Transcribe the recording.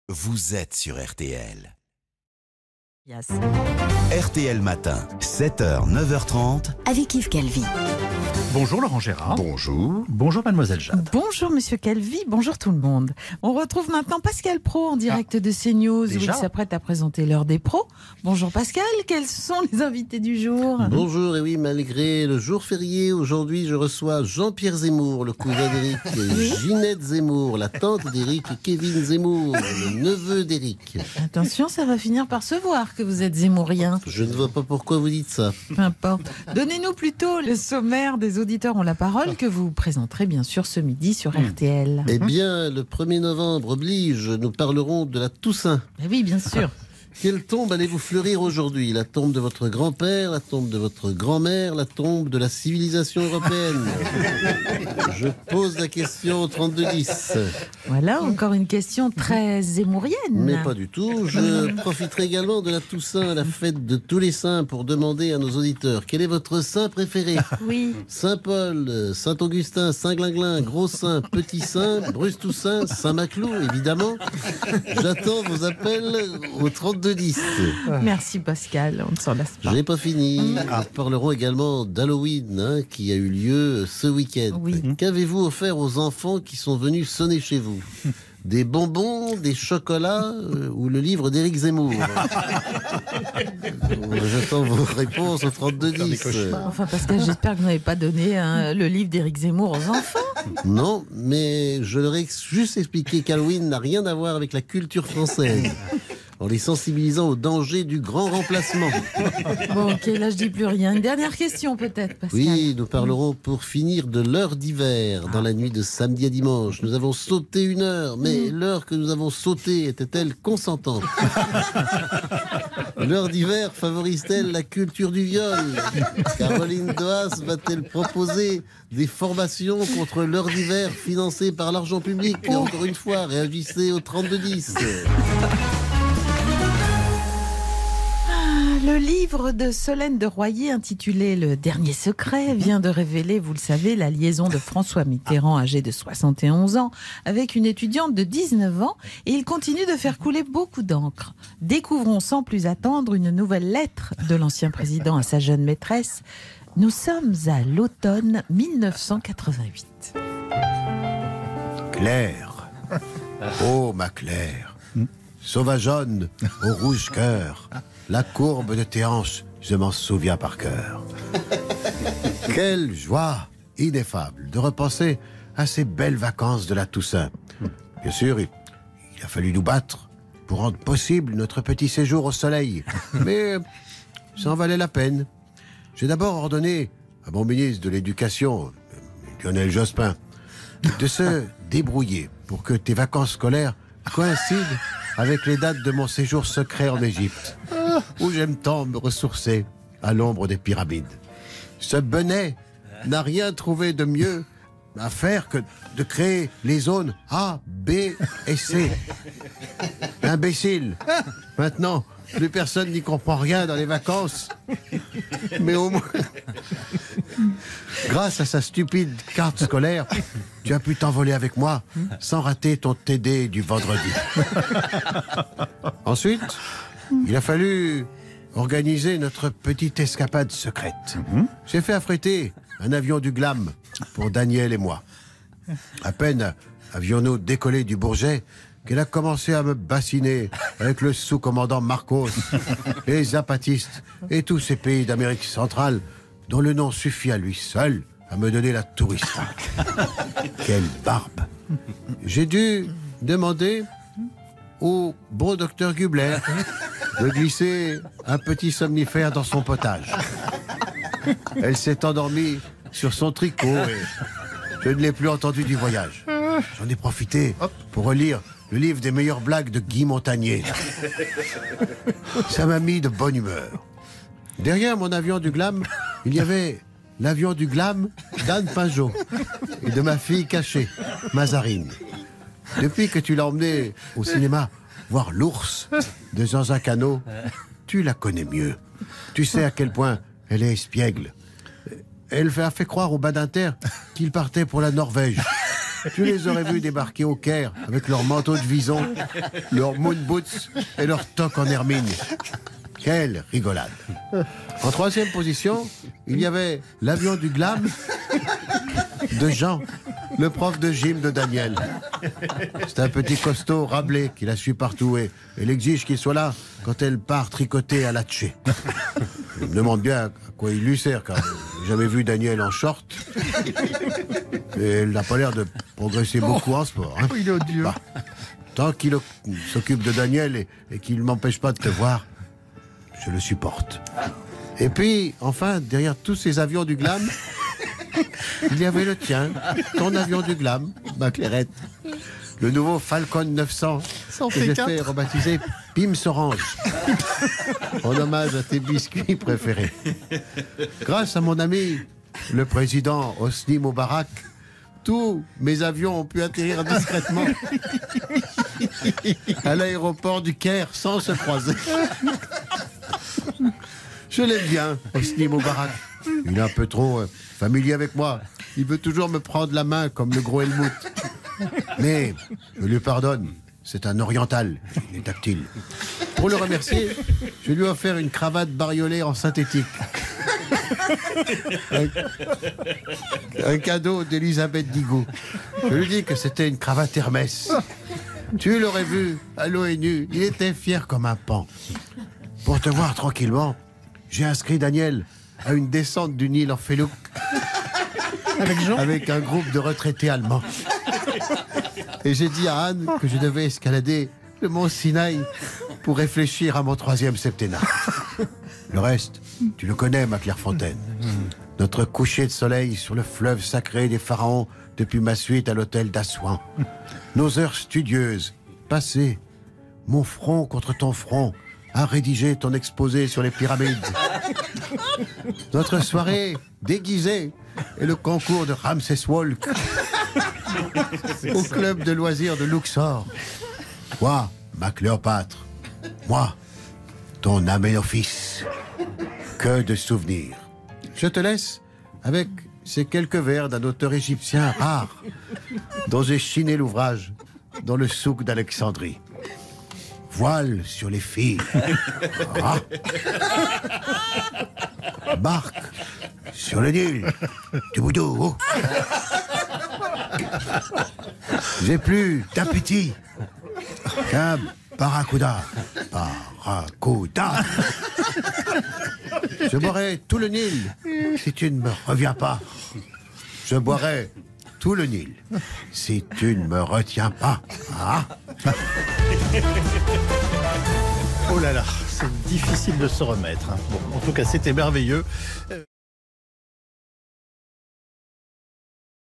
Vous êtes sur RTL. Yes. RTL Matin, 7h, 9h30. Avec Yves Calvi. Bonjour Laurent Gérard. Bonjour. Bonjour Mademoiselle Jade. Bonjour Monsieur Calvi, bonjour tout le monde. On retrouve maintenant Pascal Praud en direct de CNews où déjà il s'apprête à présenter l'heure des pros. Bonjour Pascal, quels sont les invités du jour? Bonjour, et oui, malgré le jour férié, aujourd'hui je reçois Jean-Pierre Zemmour, le cousin d'Éric, Ginette Zemmour, la tante d'Éric, et Kevin Zemmour, le neveu d'Éric. Attention, ça va finir par se voir que vous êtes zémourien. Je ne vois pas pourquoi vous dites ça. Peu importe. Donnez-nous plutôt le sommaire des auditeurs ont la parole que vous présenterez bien sûr ce midi sur RTL. Eh bien, le 1er novembre oblige, nous parlerons de la Toussaint. Oui, bien sûr. Quelle tombe allez-vous fleurir aujourd'hui? La tombe de votre grand-père, la tombe de votre grand-mère, la tombe de la civilisation européenne? Je pose la question au 32-10. Voilà, encore une question très zémourienne. Mais pas du tout. Je profiterai également de la Toussaint, la fête de tous les saints, pour demander à nos auditeurs quel est votre saint préféré? Oui. Saint-Paul, Saint-Augustin, Saint-Glinglin, Gros Saint, Petit Saint, Bruce Toussaint, Saint-Maclou, évidemment. J'attends vos appels au 32-10. Merci Pascal, on ne s'en lasse pas. J'ai pas fini. Nous parlerons également d'Halloween qui a eu lieu ce week-end. Oui. Qu'avez-vous offert aux enfants qui sont venus sonner chez vous? Des bonbons, des chocolats ou le livre d'Éric Zemmour? J'attends vos réponses au 32-10. Enfin Pascal, j'espère que vous n'avez pas donné le livre d'Éric Zemmour aux enfants. Non, mais je leur ai juste expliqué qu'Halloween n'a rien à voir avec la culture française, en les sensibilisant au danger du grand remplacement. Bon ok, là je dis plus rien. Une dernière question peut-être Pascal. Oui, nous parlerons pour finir de l'heure d'hiver. Dans la nuit de samedi à dimanche, nous avons sauté une heure, mais l'heure que nous avons sautée était-elle consentante? L'heure d'hiver favorise-t-elle la culture du viol? Caroline Doas va-t-elle proposer des formations contre l'heure d'hiver financées par l'argent public? Encore une fois, réagissez au 32-10. Le livre de Solène de Royer intitulé Le Dernier Secret vient de révéler, vous le savez, la liaison de François Mitterrand âgé de 71 ans avec une étudiante de 19 ans et il continue de faire couler beaucoup d'encre. Découvrons sans plus attendre une nouvelle lettre de l'ancien président à sa jeune maîtresse. Nous sommes à l'automne 1988. Claire, oh ma Claire, sauvageonne au rouge cœur, la courbe de tes hanches, je m'en souviens par cœur. Quelle joie ineffable de repenser à ces belles vacances de la Toussaint. Bien sûr, il a fallu nous battre pour rendre possible notre petit séjour au soleil, mais ça en valait la peine. J'ai d'abord ordonné à mon ministre de l'Éducation, Lionel Jospin, de se débrouiller pour que tes vacances scolaires coïncident avec les dates de mon séjour secret en Égypte, où j'aime tant me ressourcer à l'ombre des pyramides. Ce Benet n'a rien trouvé de mieux à faire que de créer les zones A, B et C. Imbécile. Maintenant, plus personne n'y comprend rien dans les vacances. Mais au moins, grâce à sa stupide carte scolaire, tu as pu t'envoler avec moi sans rater ton TD du vendredi. Ensuite, il a fallu organiser notre petite escapade secrète. J'ai fait affréter un avion du Glam pour Daniel et moi. À peine avions-nous décollé du Bourget qu'elle a commencé à me bassiner avec le sous-commandant Marcos, les zapatistes et tous ces pays d'Amérique centrale dont le nom suffit à lui seul à me donner la tourista. Quelle barbe! J'ai dû demander au beau docteur Gubler de glisser un petit somnifère dans son potage. Elle s'est endormie sur son tricot et je ne l'ai plus entendue du voyage. J'en ai profité pour relire le livre des meilleures blagues de Guy Montagnier. Ça m'a mis de bonne humeur. Derrière mon avion du Glam, il y avait l'avion du Glam d'Anne Pinjot et de ma fille cachée, Mazarine. Depuis que tu l'as emmenée au cinéma voir L'Ours de Jean-Jacques Hano, tu la connais mieux. Tu sais à quel point elle est espiègle. Elle a fait croire au Badinter qu'il partait pour la Norvège. tu les aurais vus débarquer au Caire avec leurs manteaux de vison, leurs moon boots et leurs toques en hermine. Quelle rigolade. En troisième position, il y avait l'avion du glam de Jean, le prof de gym de Daniel. C'est un petit costaud rablé qui la suit partout et elle exige qu'il soit là quand elle part tricoter à l'atché. Je me demande bien à quoi il lui sert, car j'ai jamais vu Daniel en short. Et elle n'a pas l'air de progresser beaucoup en sport. Hein. Il est odieux. Bah, tant qu'il s'occupe de Daniel et qu'il ne m'empêche pas de te voir, je le supporte. Et puis, enfin, derrière tous ces avions du glam, il y avait le tien, ton avion du glam, ma Clairette. Le nouveau Falcon 900 que j'ai fait rebaptiser Pims Orange, en hommage à tes biscuits préférés. Grâce à mon ami, le président Hosni Moubarak, tous mes avions ont pu atterrir discrètement à l'aéroport du Caire sans se croiser. Je l'aime bien, Hosni Moubarak. Il est un peu trop familier avec moi. Il veut toujours me prendre la main comme le gros Helmut. Mais je lui pardonne. C'est un oriental. Il est tactile. Pour le remercier, je lui ai offert une cravate bariolée en synthétique. Un cadeau d'Elisabeth Digout. Je lui dis que c'était une cravate Hermès. Tu l'aurais vu à l'ONU. Il était fier comme un paon. Pour te voir tranquillement, j'ai inscrit Daniel à une descente du Nil en Felouk avec un groupe de retraités allemands. Et j'ai dit à Anne que je devais escalader le mont Sinaï pour réfléchir à mon 3e septennat. Le reste, tu le connais, ma Clairefontaine. Notre coucher de soleil sur le fleuve sacré des pharaons depuis ma suite à l'hôtel d'Assouan. Nos heures studieuses, passées, mon front contre ton front, à rédiger ton exposé sur les pyramides. Notre soirée déguisée et le concours de Ramsès Walk au club de loisirs de Luxor. Moi, ma Cléopâtre. Moi, ton Aménophis. Que de souvenirs. Je te laisse avec ces quelques vers d'un auteur égyptien rare dont j'ai chiné l'ouvrage dans le souk d'Alexandrie. Voile sur les filles. Ah. Barque sur le Nil. Du boudou. J'ai plus d'appétit qu'un barracuda. Barracuda. Je boirai tout le Nil si tu ne me reviens pas. Je boirai tout le Nil si tu ne me retiens pas. Ah. Oh là là, c'est difficile de se remettre. Hein. Bon, en tout cas, c'était merveilleux.